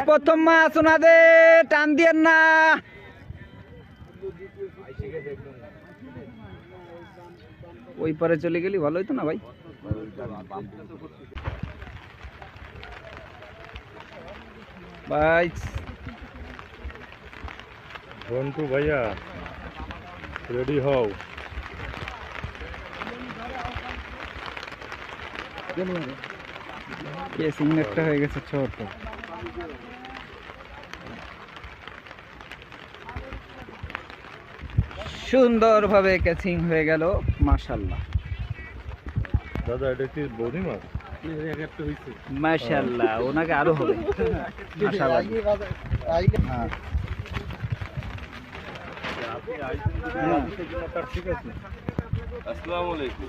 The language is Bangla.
প্রথম মাছ ওনাদের টান দিয়েন না। ওই পারে চলে গেলি ভালো হইতো না ভাই। ভাই রন্টু ভাইয়া রেডি হও। কেসিং একটা হয়ে গেছে ছোট। সুন্দরভাবে ক্যাচিং হয়ে গেল, মাশাআল্লাহ। দাদা এটা কি বৌদি মাছ? মাশাআল্লাহ, ওনাকে আরো হবে। মাশাআল্লাহ। ঠিক আছে। আসসালামু আলাইকুম।